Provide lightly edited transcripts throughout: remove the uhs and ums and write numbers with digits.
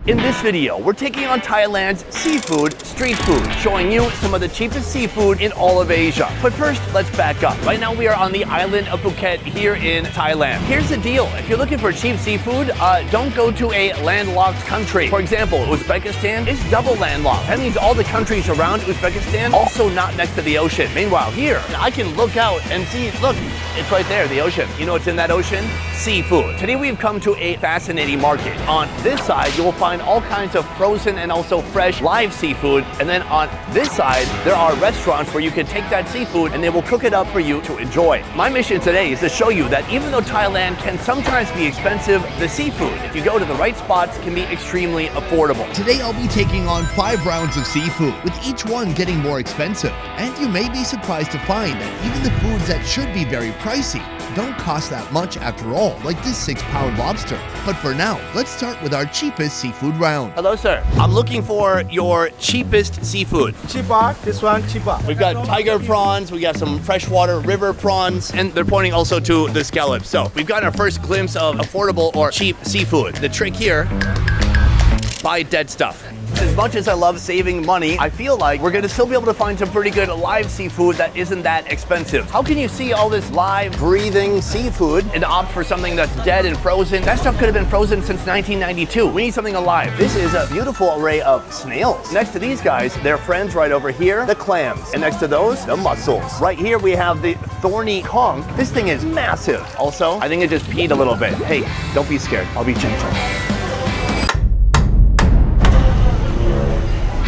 In this video, we're taking on Thailand's seafood street food, showing you some of the cheapest seafood in all of Asia. But first, let's back up. Right now, we are on the island of Phuket here in Thailand. Here's the deal. If you're looking for cheap seafood, don't go to a landlocked country. For example, Uzbekistan is double landlocked. That means all the countries around Uzbekistan also not next to the ocean. Meanwhile, here, I can look out and see, look, it's right there, the ocean. You know what's in that ocean? Seafood. Today, we've come to a fascinating market. On this side, you will find all kinds of frozen and also fresh live seafood. And then on this side, there are restaurants where you can take that seafood and they will cook it up for you to enjoy. My mission today is to show you that even though Thailand can sometimes be expensive, the seafood, if you go to the right spots, can be extremely affordable. Today I'll be taking on 5 rounds of seafood, with each one getting more expensive. And you may be surprised to find that even the foods that should be very pricey don't cost that much after all, like this 6-pound lobster. But for now, let's start with our cheapest seafood round. Hello, sir. I'm looking for your cheapest seafood. Cheaper, this one cheaper. We've got tiger prawns, we got some freshwater river prawns, and they're pointing also to the scallops. So we've got our first glimpse of affordable or cheap seafood. The trick here, buy dead stuff. As much as I love saving money, I feel like we're gonna still be able to find some pretty good live seafood that isn't that expensive. How can you see all this live, breathing seafood and opt for something that's dead and frozen? That stuff could have been frozen since 1992. We need something alive. This is a beautiful array of snails. Next to these guys, their friends right over here, the clams. And next to those, the mussels. Right here, we have the thorny conch. This thing is massive. Also, I think it just peed a little bit. Hey, don't be scared. I'll be gentle.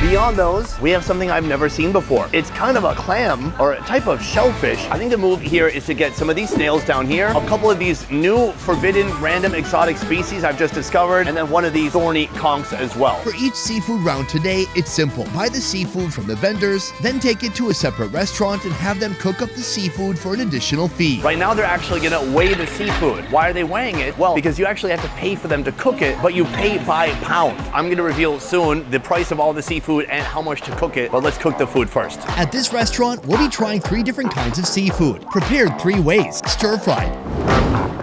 Beyond those, we have something I've never seen before. It's kind of a clam or a type of shellfish. I think the move here is to get some of these snails down here, a couple of these new forbidden random exotic species I've just discovered, and then one of these thorny conchs as well. For each seafood round today, it's simple. Buy the seafood from the vendors, then take it to a separate restaurant and have them cook up the seafood for an additional fee. Right now, they're actually gonna weigh the seafood. Why are they weighing it? Well, because you actually have to pay for them to cook it, but you pay by pound. I'm gonna reveal soon the price of all the seafood and how much to cook it, but let's cook the food first. At this restaurant, we'll be trying 3 different kinds of seafood, prepared 3 ways: stir-fried,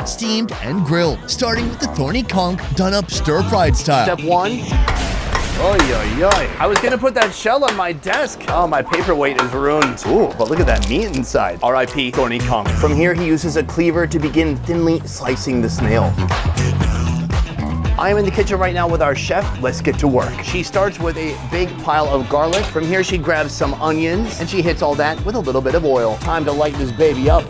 steamed, and grilled. Starting with the thorny conch, done up stir-fried style. Step 1. Oy, oy, oy. I was gonna put that shell on my desk. Oh, my paperweight is ruined. Ooh, but look at that meat inside. R.I.P. thorny conch. From here, he uses a cleaver to begin thinly slicing the snail. I am in the kitchen right now with our chef. Let's get to work. She starts with a big pile of garlic. From here, she grabs some onions and she hits all that with a little bit of oil. Time to light this baby up.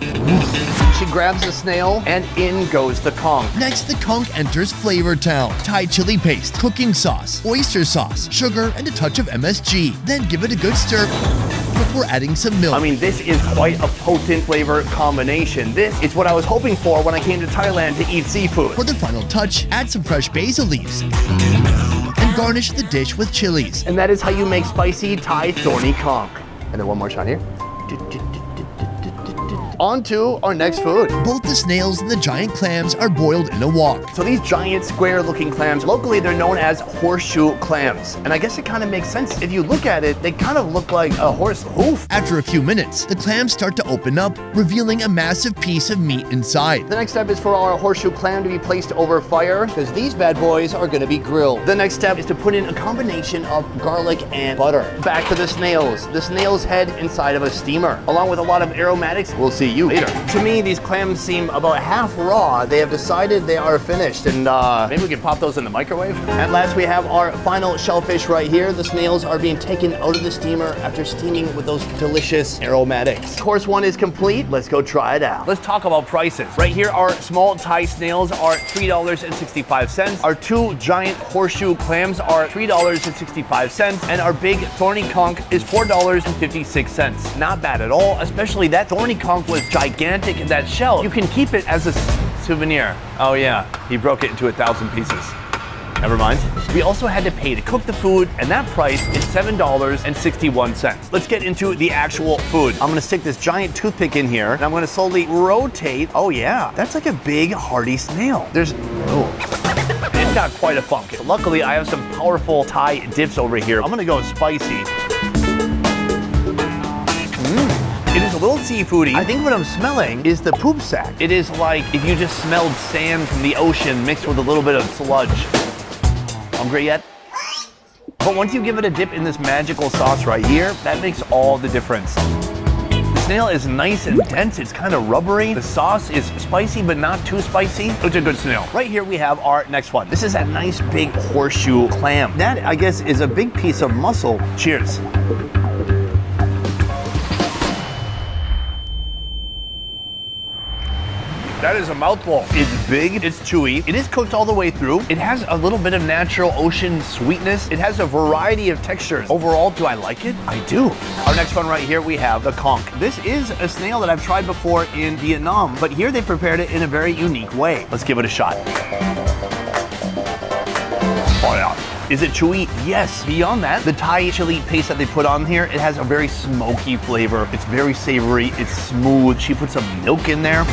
She grabs the snail and in goes the conch. Next, the conch enters Flavor Town. Thai chili paste, cooking sauce, oyster sauce, sugar, and a touch of MSG. Then give it a good stir before adding some milk. I mean, this is quite a potent flavor combination. This is what I was hoping for when I came to Thailand to eat seafood. For the final touch, add some fresh basil leaves and garnish the dish with chilies. And that is how you make spicy Thai thorny conch. And then one more shot here. On to our next food. Both the snails and the giant clams are boiled in a wok. So these giant square-looking clams, locally they're known as horseshoe clams. And I guess it kind of makes sense. If you look at it, they kind of look like a horse hoof. After a few minutes, the clams start to open up, revealing a massive piece of meat inside. The next step is for our horseshoe clam to be placed over fire, because these bad boys are gonna be grilled. The next step is to put in a combination of garlic and butter. Back to the snails. The snail's head inside of a steamer, along with a lot of aromatics. We'll see you later. To me, these clams seem about half raw. They have decided they are finished, and maybe we can pop those in the microwave. At last, we have our final shellfish right here. The snails are being taken out of the steamer after steaming with those delicious aromatics. Course 1 is complete. Let's go try it out. Let's talk about prices. Right here, our small Thai snails are $3.65. Our 2 giant horseshoe clams are $3.65, and our big thorny conch is $4.56. Not bad at all, especially that thorny conch was gigantic in that shell. You can keep it as a souvenir. Oh yeah, he broke it into 1,000 pieces. Never mind. We also had to pay to cook the food, and that price is $7.61. Let's get into the actual food. I'm gonna stick this giant toothpick in here, and I'm gonna slowly rotate. Oh yeah, that's like a big hearty snail. It's got quite a funk. Luckily, I have some powerful Thai dips over here. I'm gonna go spicy. It is a little seafoody. I think what I'm smelling is the poop sack. It is like if you just smelled sand from the ocean mixed with a little bit of sludge. Hungry yet? But once you give it a dip in this magical sauce right here, that makes all the difference. The snail is nice and dense, it's kind of rubbery. The sauce is spicy, but not too spicy. It's a good snail. Right here we have our next one. This is a nice big horseshoe clam. That, I guess, is a big piece of muscle. Cheers. That is a mouthful. It's big, it's chewy, it is cooked all the way through. It has a little bit of natural ocean sweetness. It has a variety of textures. Overall, do I like it? I do. Our next one right here, we have the conch. This is a snail that I've tried before in Vietnam, but here they prepared it in a very unique way. Let's give it a shot. Oh yeah. Is it chewy? Yes. Beyond that, the Thai chili paste that they put on here, it has a very smoky flavor. It's very savory, it's smooth. She put some milk in there.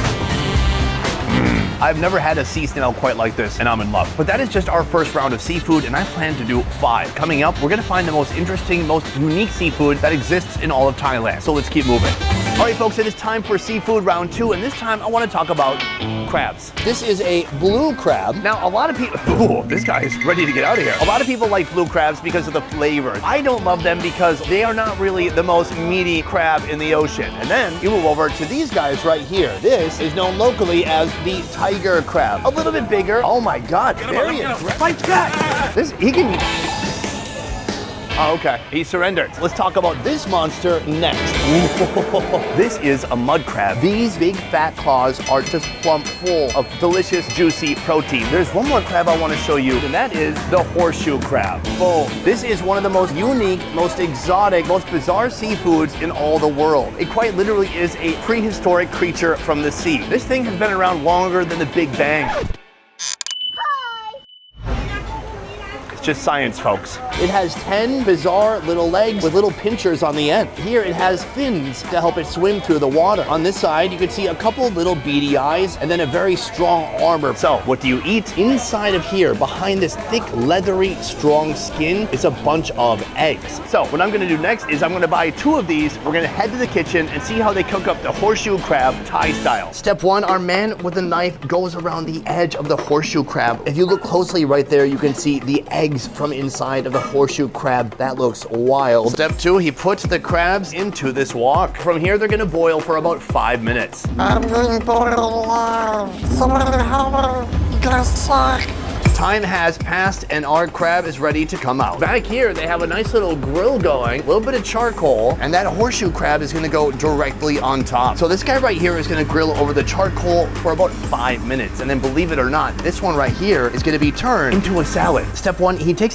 I've never had a sea snail quite like this, and I'm in love. But that is just our first round of seafood, and I plan to do 5. Coming up, we're gonna find the most interesting, most unique seafood that exists in all of Thailand. So let's keep moving. All right, folks, it is time for seafood round 2, and this time I wanna talk about crabs. This is a blue crab. Now, a lot of people, ooh, this guy is ready to get out of here. A lot of people like blue crabs because of the flavor. I don't love them because they are not really the most meaty crab in the ocean. And then you move over to these guys right here. This is known locally as the tiger crab. A little bit bigger. Oh my God, very aggressive. Fight back. He can. Oh, okay, he surrendered. Let's talk about this monster next. This is a mud crab. These big fat claws are just plump full of delicious, juicy protein. There's one more crab I want to show you, and that is the horseshoe crab. Boom. This is one of the most unique, most exotic, most bizarre seafoods in all the world. It quite literally is a prehistoric creature from the sea. This thing has been around longer than the Big Bang. Just science, folks. It has 10 bizarre little legs with little pinchers on the end. Here it has fins to help it swim through the water. On this side, you can see a couple little beady eyes and then a very strong armor. So, what do you eat? Inside of here, behind this thick, leathery, strong skin, is a bunch of eggs. So, what I'm gonna do next is I'm gonna buy 2 of these. We're gonna head to the kitchen and see how they cook up the horseshoe crab Thai style. Step 1, our man with a knife goes around the edge of the horseshoe crab. If you look closely right there, you can see the eggs from inside of the horseshoe crab. That looks wild. Step 2, he puts the crabs into this wok. From here, they're gonna boil for about 5 minutes. I'm being boiled alive. Someone help me. You guys suck. Time has passed and our crab is ready to come out. Back here, they have a nice little grill going, a little bit of charcoal, and that horseshoe crab is gonna go directly on top. So this guy right here is gonna grill over the charcoal for about 5 minutes. And then believe it or not, this one right here is gonna be turned into a salad. Step 1, he takes a